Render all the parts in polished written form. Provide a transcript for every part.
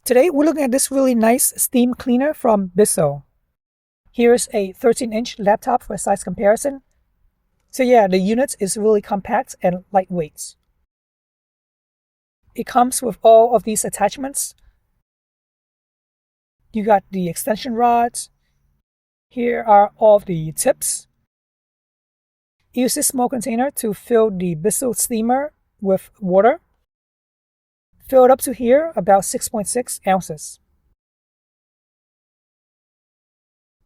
Today we're looking at this really nice steam cleaner from Bissell. Here's a 13-inch laptop for a size comparison. So yeah, the unit is really compact and lightweight. It comes with all of these attachments. You got the extension rods. Here are all of the tips. Use this small container to fill the Bissell steamer with water. Fill it up to here, about 6.6 ounces.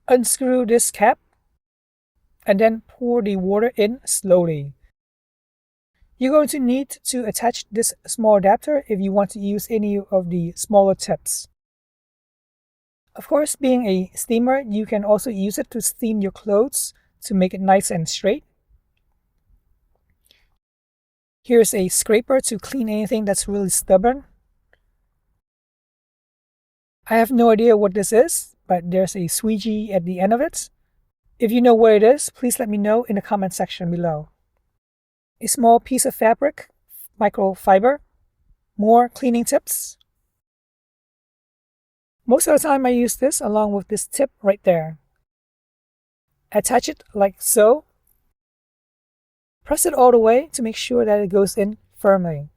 Unscrew this cap and then pour the water in slowly. You're going to need to attach this small adapter if you want to use any of the smaller tips. Of course, being a steamer, you can also use it to steam your clothes to make it nice and straight. Here's a scraper to clean anything that's really stubborn. I have no idea what this is, but there's a squeegee at the end of it. If you know what it is, please let me know in the comment section below. A small piece of fabric, microfiber, more cleaning tips. Most of the time I use this along with this tip right there. Attach it like so. Press it all the way to make sure that it goes in firmly.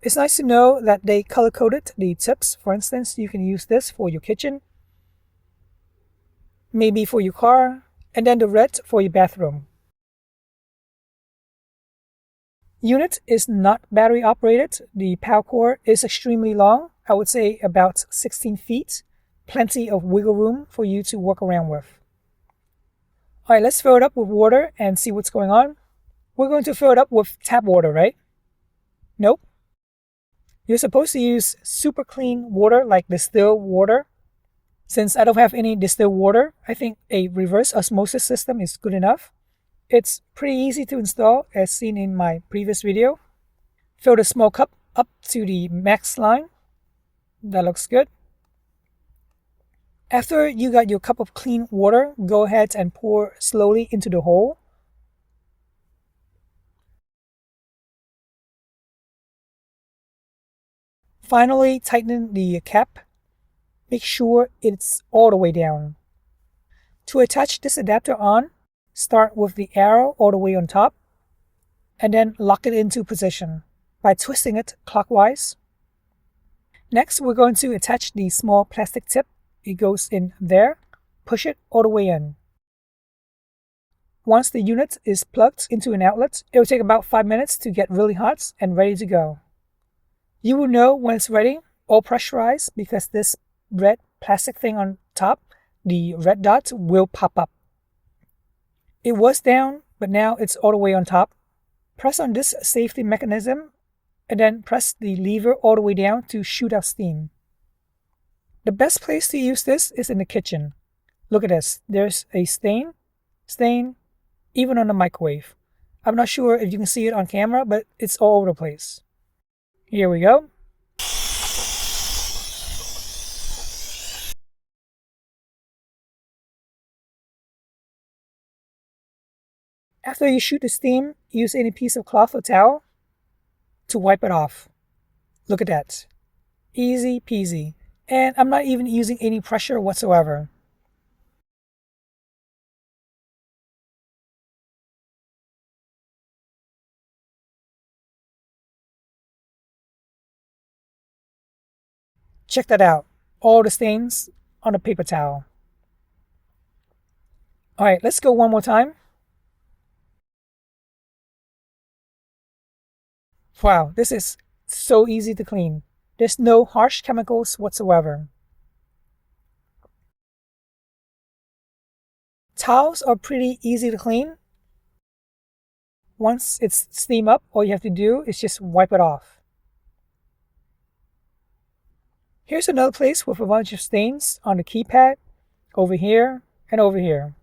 It's nice to know that they color-coded the tips. For instance, you can use this for your kitchen, maybe for your car, and then the red for your bathroom. Unit is not battery operated. The power cord is extremely long, I would say about 16 feet. Plenty of wiggle room for you to work around with. Alright, let's fill it up with water and see what's going on. We're going to fill it up with tap water, right? Nope. You're supposed to use super clean water like distilled water. Since I don't have any distilled water, I think a reverse osmosis system is good enough. It's pretty easy to install as seen in my previous video. Fill the small cup up to the max line. That looks good. After you got your cup of clean water, go ahead and pour slowly into the hole. Finally, tighten the cap. Make sure it's all the way down. To attach this adapter on, start with the arrow all the way on top, and then lock it into position by twisting it clockwise. Next, we're going to attach the small plastic tip. It goes in there. Push it all the way in. Once the unit is plugged into an outlet, it will take about 5 minutes to get really hot and ready to go. You will know when it's ready, all pressurized, because this red plastic thing on top, the red dot, will pop up. It was down, but now it's all the way on top. Press on this safety mechanism and then press the lever all the way down to shoot out steam. The best place to use this is in the kitchen. Look at this. There's a stain, even on the microwave. I'm not sure if you can see it on camera, but it's all over the place. Here we go. After you shoot the steam, use any piece of cloth or towel to wipe it off. Look at that. Easy peasy. And I'm not even using any pressure whatsoever. Check that out. All the stains on the paper towel. Alright, let's go one more time. Wow, this is so easy to clean. There's no harsh chemicals whatsoever. Towels are pretty easy to clean. Once it's steamed up, all you have to do is just wipe it off. Here's another place with a bunch of stains on the keypad, over here and over here.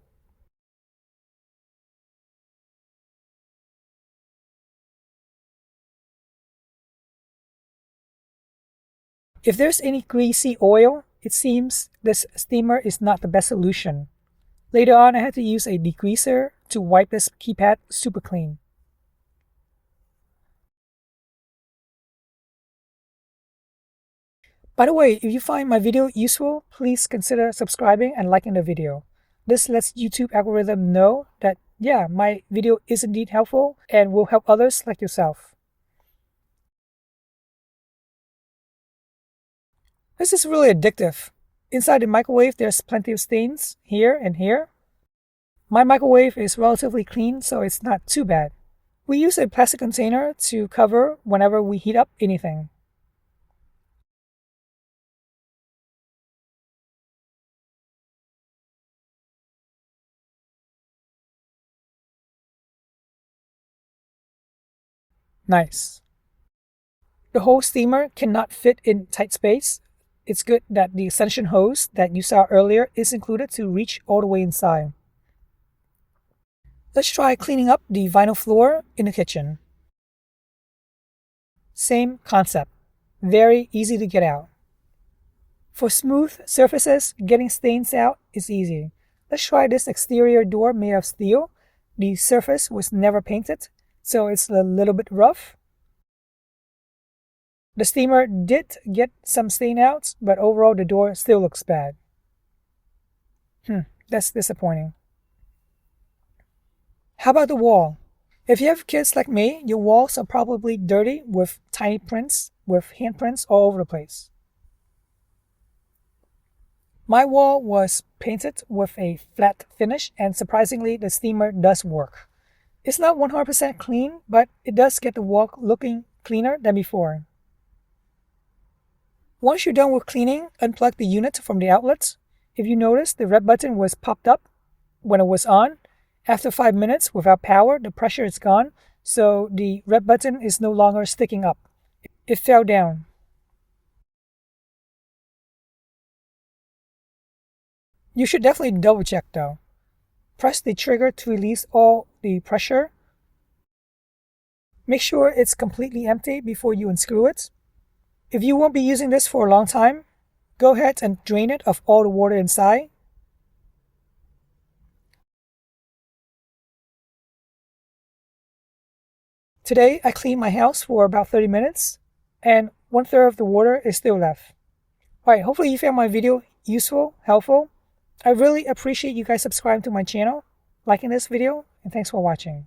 If there's any greasy oil, it seems this steamer is not the best solution. Later on, I had to use a degreaser to wipe this keypad super clean. By the way, if you find my video useful, please consider subscribing and liking the video. This lets YouTube algorithm know that, yeah, my video is indeed helpful and will help others like yourself. This is really addictive. Inside the microwave, there's plenty of stains here and here. My microwave is relatively clean, so it's not too bad. We use a plastic container to cover whenever we heat up anything. Nice. The whole steamer cannot fit in tight space. It's good that the extension hose that you saw earlier is included to reach all the way inside. Let's try cleaning up the vinyl floor in the kitchen. Same concept. Very easy to get out. For smooth surfaces, getting stains out is easy. Let's try this exterior door made of steel. The surface was never painted, so it's a little bit rough. The steamer did get some stain out, but overall the door still looks bad. That's disappointing. How about the wall? If you have kids like me, your walls are probably dirty with tiny prints, with handprints all over the place. My wall was painted with a flat finish, and surprisingly, the steamer does work. It's not 100% clean, but it does get the wall looking cleaner than before. Once you're done with cleaning, unplug the unit from the outlet. If you notice, the red button was popped up when it was on. After 5 minutes without power, the pressure is gone, so the red button is no longer sticking up. It fell down. You should definitely double check though. Press the trigger to release all the pressure. Make sure it's completely empty before you unscrew it. If you won't be using this for a long time, go ahead and drain it of all the water inside. Today, I cleaned my house for about 30 minutes, and 1/3 of the water is still left. Alright, hopefully you found my video useful, helpful. I really appreciate you guys subscribing to my channel, liking this video, and thanks for watching.